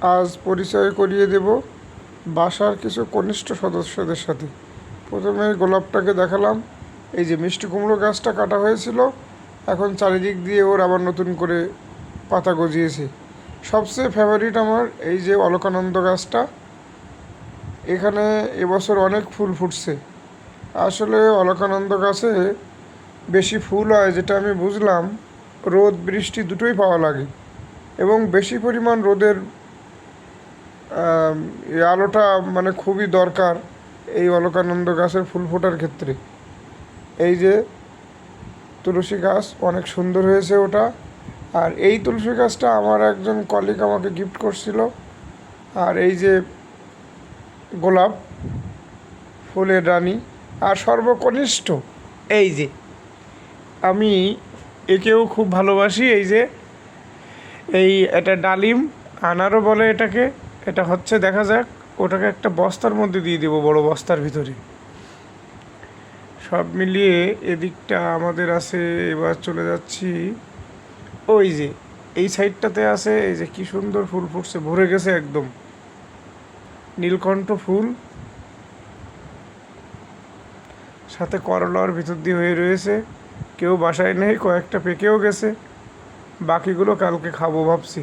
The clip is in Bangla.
আজ পরিচয় করিয়ে দেব বাসার কিছু কনিষ্ঠ সদস্যদের সাথে। প্রথমে গোলাপটাকে দেখালাম। এই যে মিষ্টি কুমড়ো গাছটা কাটা হয়েছিল, এখন চারিদিক দিয়ে ওর আবার নতুন করে পাতা গজিয়েছে। সবচেয়ে ফেভারিট আমার এই যে অলকানন্দ গাছটা, এখানে এবছর অনেক ফুল ফুটছে। আসলে অলকানন্দ গাছে বেশি ফুল হয়, যেটা আমি বুঝলাম, রোদ বৃষ্টি দুটোই পাওয়া লাগে এবং বেশি পরিমাণ রোদের এই আলোটা মানে খুবই দরকার এই অলকানন্দ গাছের ফুল ফোটার ক্ষেত্রে। এই যে তুলসী গাছ অনেক সুন্দর হয়েছে ওটা। আর এই তুলসী গাছটা আমার একজন কলিগ আমাকে গিফট করছিল। আর এই যে গোলাপ ফুলের রানী, আর সর্বকনিষ্ঠ এই যে আমি একেও খুব ভালোবাসি। এই যে এটা ডালিম, আনারও বলে এটাকে। এটা হচ্ছে, দেখা যাক, ওটাকে একটা বস্তার মধ্যে দিয়ে দেবো, বড় বস্তার ভিতরে। সব মিলিয়ে এদিকটা আমাদের আছে। এবার চলে যাচ্ছি ওই যে এই সাইডটাতে আছে। এই যে কি সুন্দর ফুল ফুটছে, ভরে গেছে একদম নীলকণ্ঠ ফুল, সাথে করলার ভিতর দিয়ে হয়ে রয়েছে। কেউ বাসায় নেই, কয়েকটা পেকেও গেছে, বাকিগুলো কালকে খাবো ভাবছি।